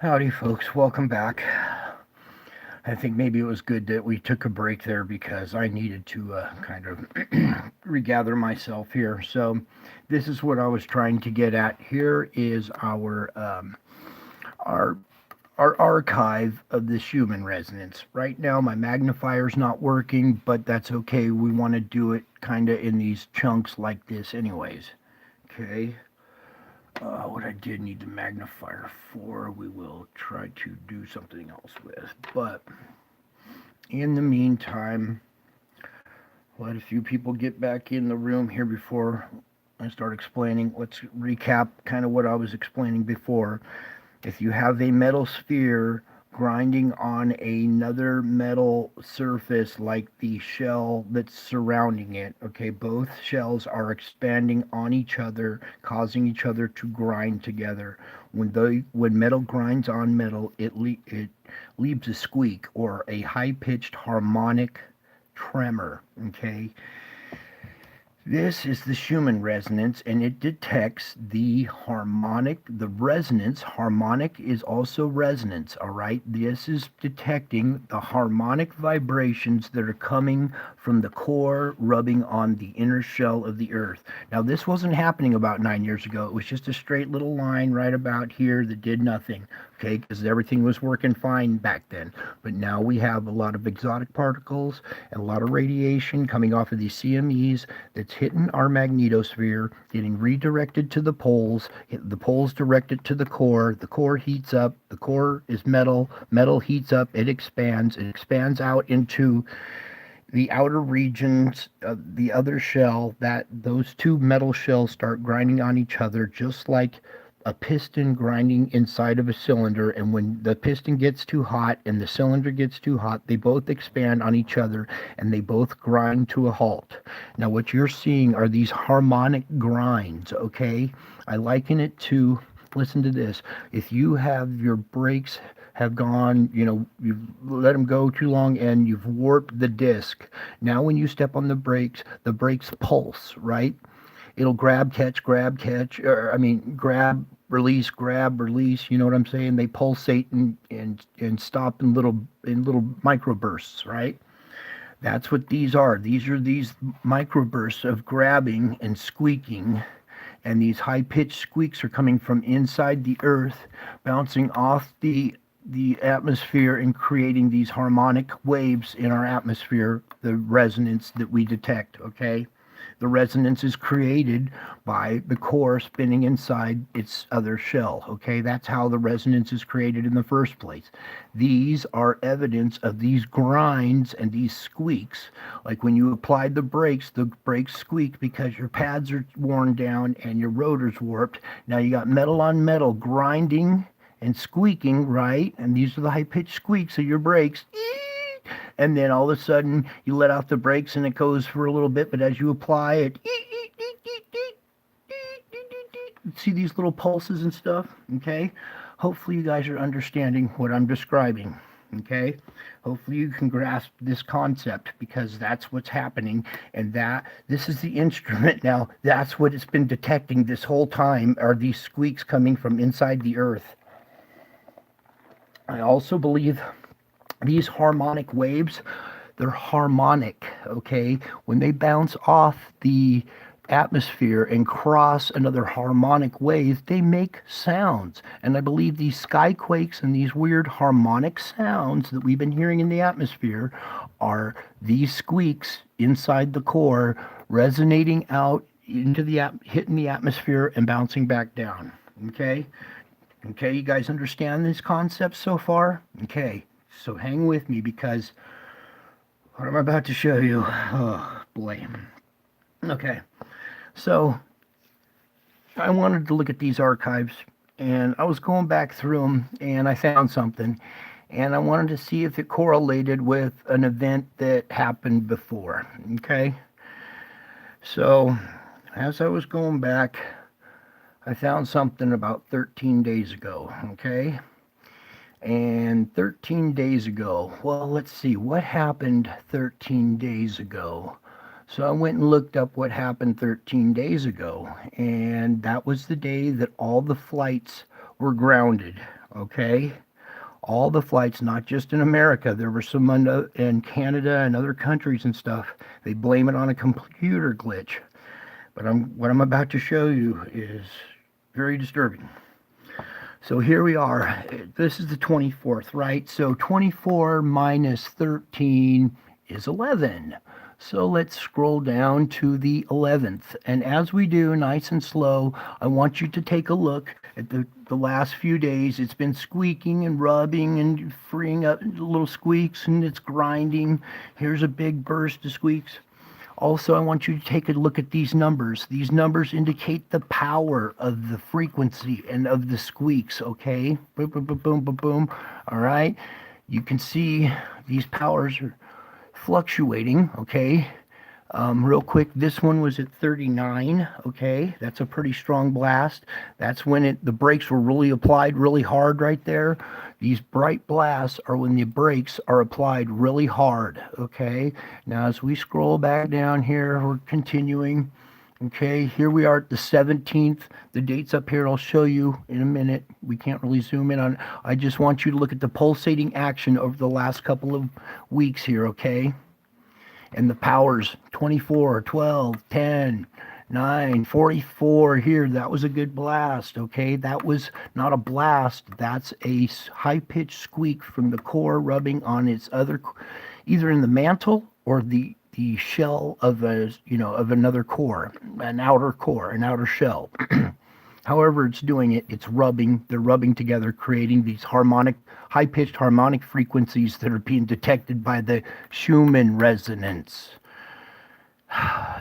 Howdy, folks. Welcome back. I think maybe it was good that we took a break there because I needed to kind of regather myself here. So, this is what I was trying to get at. Here is our our archive of this human resonance. Right now, my magnifier's not working, but that's okay. We want to do it kind of in these chunks like this, anyways. Okay. What I did need the magnifier for, we will try to do something else with. But in the meantime, let a few people get back in the room here before I start explaining. Let's recap kind of what I was explaining before. If you have a metal sphere grinding on another metal surface like the shell that's surrounding it, okay, both shells are expanding on each other, causing each other to grind together. When metal grinds on metal, it leaves a squeak or a high-pitched harmonic tremor, okay? This is the Schumann resonance, and it detects the harmonic, the resonance. Harmonic is also resonance, all right? This is detecting the harmonic vibrations that are coming from the core rubbing on the inner shell of the earth. Now, this wasn't happening about 9 years ago. It was just a straight little line right about here that did nothing, okay? Because everything was working fine back then. But now we have a lot of exotic particles and a lot of radiation coming off of these CMEs that's hitting our magnetosphere, getting redirected to the poles direct it to the core heats up, the core is metal, metal heats up, it expands out into the outer regions of the other shell. That those two metal shells start grinding on each other just like a piston grinding inside of a cylinder, and when the piston gets too hot and the cylinder gets too hot, they both expand on each other and they both grind to a halt. Now what you're seeing are these harmonic grinds, okay? I liken it to, listen to this, if you have your brakes have gone, you've let them go too long and you've warped the disc. Now when you step on the brakes pulse, right? It'll grab, catch, or I mean, grab, release. You know what I'm saying? They pulsate and stop in little microbursts, right? That's what these are. These are these microbursts of grabbing and squeaking, and these high pitched squeaks are coming from inside the earth, bouncing off the atmosphere and creating these harmonic waves in our atmosphere, the resonance that we detect, okay? The resonance is created by the core spinning inside its other shell. Okay, that's how the resonance is created in the first place. These are evidence of these grinds and these squeaks. Like when you applied the brakes squeak because your pads are worn down and your rotor's warped. Now you got metal on metal grinding and squeaking, right? And these are the high pitched squeaks of your brakes. And then all of a sudden you let out the brakes and it goes for a little bit, but as you apply it, see these little pulses and stuff, okay? Hopefully you guys are understanding what I'm describing, okay? Hopefully you can grasp this concept because that's what's happening, and that this is the instrument now. That's what it's been detecting this whole time, are these squeaks coming from inside the earth. I also believe these harmonic waves, they're harmonic, okay? When they bounce off the atmosphere and cross another harmonic wave, they make sounds. And I believe these skyquakes and these weird harmonic sounds that we've been hearing in the atmosphere are these squeaks inside the core resonating out into hitting the atmosphere and bouncing back down. Okay? Okay, you guys understand these concepts so far? Okay. So hang with me because what I'm about to show you, oh boy. Okay, so I wanted to look at these archives and I was going back through them and I found something and I wanted to see if it correlated with an event that happened before. Okay, so as I was going back, I found something about 13 days ago. Okay. And 13 days ago, well, let's see, what happened 13 days ago? So I went and looked up what happened 13 days ago, and that was the day that all the flights were grounded. Okay, all the flights, not just in America. There were some in Canada and other countries and stuff. They blame it on a computer glitch. But what I'm about to show you is very disturbing. So here we are. This is the 24th, right? So 24 minus 13 is 11. So let's scroll down to the 11th. And as we do, nice and slow, I want you to take a look at the last few days. It's been squeaking and rubbing and freeing up little squeaks, and it's grinding. Here's a big burst of squeaks. Also, I want you to take a look at these numbers. These numbers indicate the power of the frequency and of the squeaks, okay? Boom, boom, boom, boom, boom, boom. All right? You can see these powers are fluctuating, okay? Real quick, this one was at 39, okay? That's a pretty strong blast. That's when the brakes were really applied really hard right there. These bright blasts are when the brakes are applied really hard, okay? Now, as we scroll back down here, we're continuing. Okay, here we are at the 17th. The date's up here. I'll show you in a minute. We can't really zoom in on. I just want you to look at the pulsating action over the last couple of weeks here, okay? And the powers 24, 12, 10, 9, 44 here. That was a good blast, okay? That was not a blast. That's a high-pitched squeak from the core rubbing on its other, either in the mantle or the shell of of another core, an outer shell. However it's doing it, it's rubbing. They're rubbing together, creating these high-pitched harmonic frequencies that are being detected by the Schumann resonance.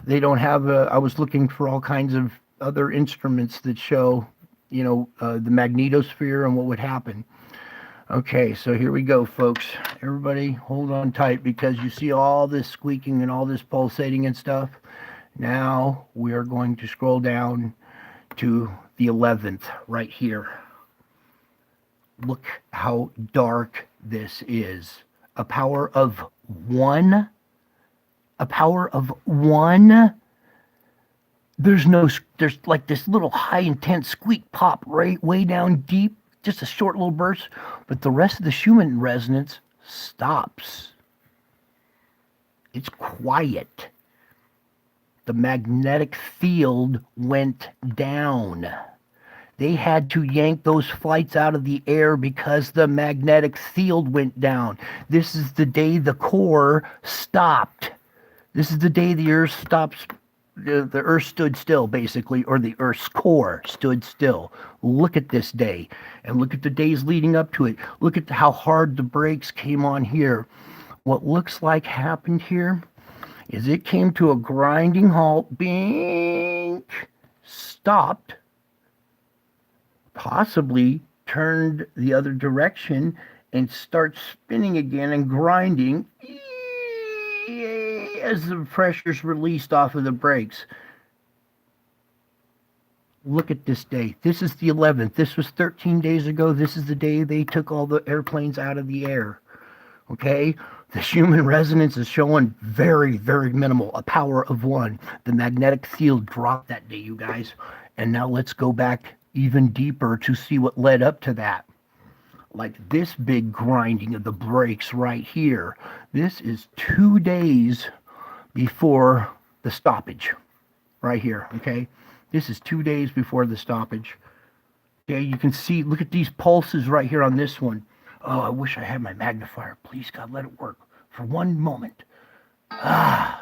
They don't have I was looking for all kinds of other instruments that show, the magnetosphere and what would happen. Okay, so here we go, folks. Everybody hold on tight because you see all this squeaking and all this pulsating and stuff. Now we are going to scroll down to the 11th right here. Look how dark this is. A power of 1. A power of 1. There's like this little high intense squeak pop right way down deep, just a short little burst, but the rest of the Schumann resonance stops. It's quiet. The magnetic field went down. They had to yank those flights out of the air because the magnetic field went down. This is the day the core stopped. This is the day the Earth stops. The Earth stood still, basically, or the Earth's core stood still. Look at this day, and look at the days leading up to it. Look at how hard the brakes came on here. What looks like happened here is it came to a grinding halt, bink, stopped, possibly turned the other direction and starts spinning again and grinding as the pressure's released off of the brakes. Look at this day. This is the 11th. This was 13 days ago. This is the day they took all the airplanes out of the air. Okay? The Schumann resonance is showing very, very minimal, a power of 1. The magnetic field dropped that day, you guys. And now let's go back even deeper to see what led up to that. Like this big grinding of the brakes right here. This is 2 days before the stoppage. Right here, okay? This is 2 days before the stoppage. Okay, you can see, look at these pulses right here on this one. Oh, I wish I had my magnifier. Please, God, let it work for one moment. I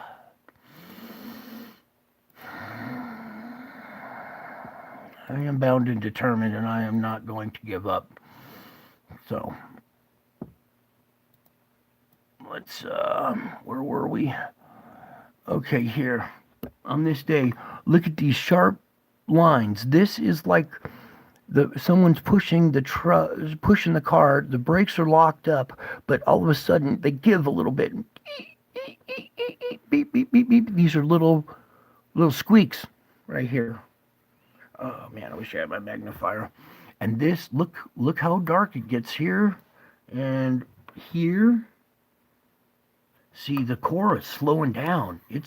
am bound and determined, and I am not going to give up. So, let's, where were we? Okay, here. On this day, look at these sharp lines. This is like someone's pushing the car. The brakes are locked up, but all of a sudden they give a little bit. Beep, beep, beep, beep. These are little squeaks right here. Oh man, I wish I had my magnifier. And this, look how dark it gets here and here. See, the core is slowing down. It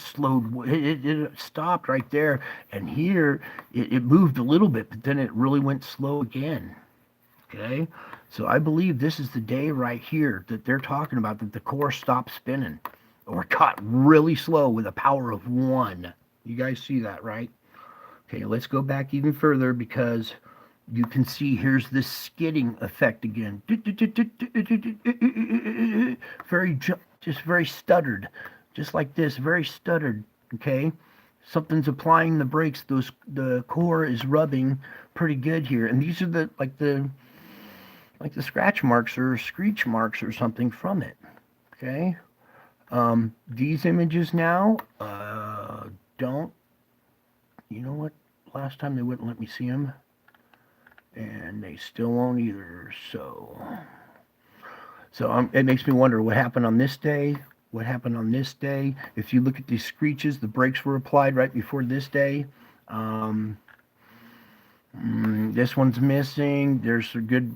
stopped right there. And here, it moved a little bit, but then it really went slow again. Okay? So I believe this is the day right here that they're talking about that the core stopped spinning or got really slow with a power of 1. You guys see that, right? Okay, let's go back even further because you can see here's this skidding effect again. Very, just very stuttered. Just like this, very stuttered. Okay? Something's applying the brakes. The core is rubbing pretty good here. And these are the scratch marks or screech marks or something from it. Okay? These images now don't. You know what? Last time they wouldn't let me see them, and they still won't either. So it makes me wonder what happened on this day. What happened on this day? If you look at these screeches, the brakes were applied right before this day. Um, this one's missing. There's a good,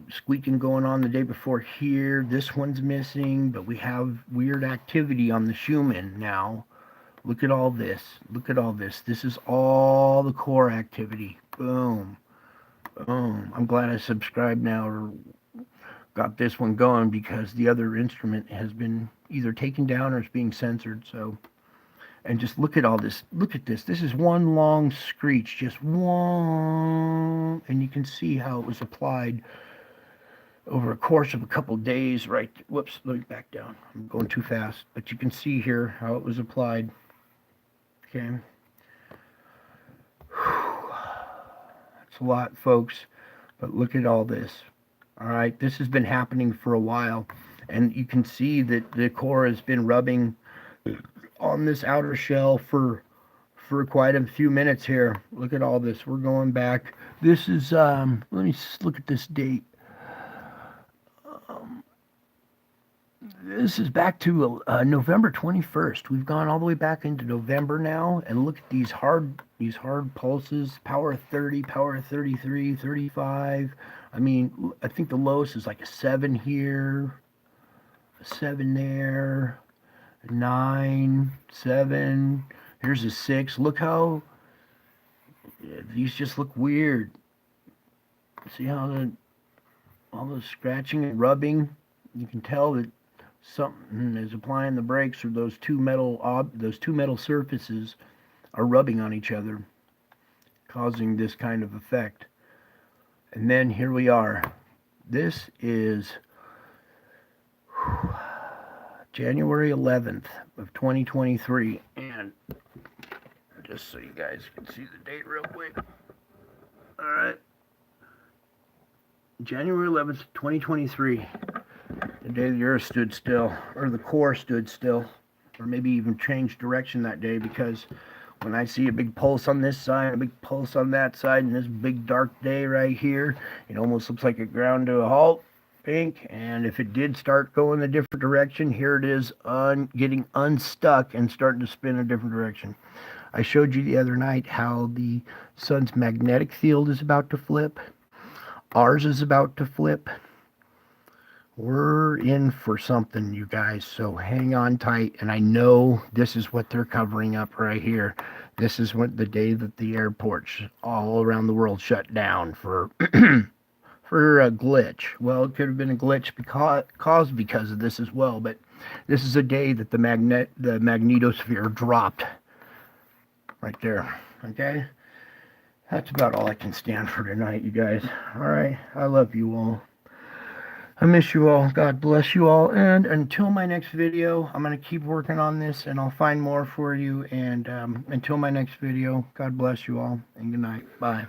squeaking going on the day before here. This one's missing, but we have weird activity on the Schumann now. Look at all this. Look at all this. This is all the core activity. Boom. Boom. I'm glad I subscribed now or got this one going because the other instrument has been either taken down or is being censored. So, and just look at all this. Look at this. This is one long screech, just one, and you can see how it was applied over a course of a couple days. Right. Whoops. Let me back down. I'm going too fast, but you can see here how it was applied. Okay. That's a lot, folks. But look at all this. All right, this has been happening for a while, and you can see that the core has been rubbing on this outer shell for quite a few minutes here. Look at all this. We're going back. This is let me look at this date. This is back to November 21st. We've gone all the way back into November now, and look at these hard pulses. Power 30, power 33, 35. I mean, I think the lowest is like a 7 here, a 7 there, a 9, 7. Here's a 6. Look how these just look weird. See how all the scratching and rubbing. You can tell that something is applying the brakes, or those two metal surfaces are rubbing on each other, causing this kind of effect. And then here we are. This is January 11th of 2023, and just so you guys can see the date real quick. All right, January 11th, 2023. The day the earth stood still, or the core stood still, or maybe even changed direction that day, because when I see a big pulse on this side, a big pulse on that side, and this big dark day right here, it almost looks like it ground to a halt, pink. And if it did start going a different direction, here it is getting unstuck and starting to spin a different direction. I showed you the other night how the sun's magnetic field is about to flip. Ours is about to flip. We're in for something, you guys, so hang on tight. And I know this is what they're covering up right here. This is what the day that the airports all around the world shut down for for a glitch. Well, it could have been a glitch caused because of this as well, but this is a day that the magnetosphere dropped right there. Okay? That's about all I can stand for tonight, you guys. All right. I love you all. I miss you all. God bless you all. And until my next video, I'm going to keep working on this, and I'll find more for you. And until my next video, God bless you all, and good night. Bye.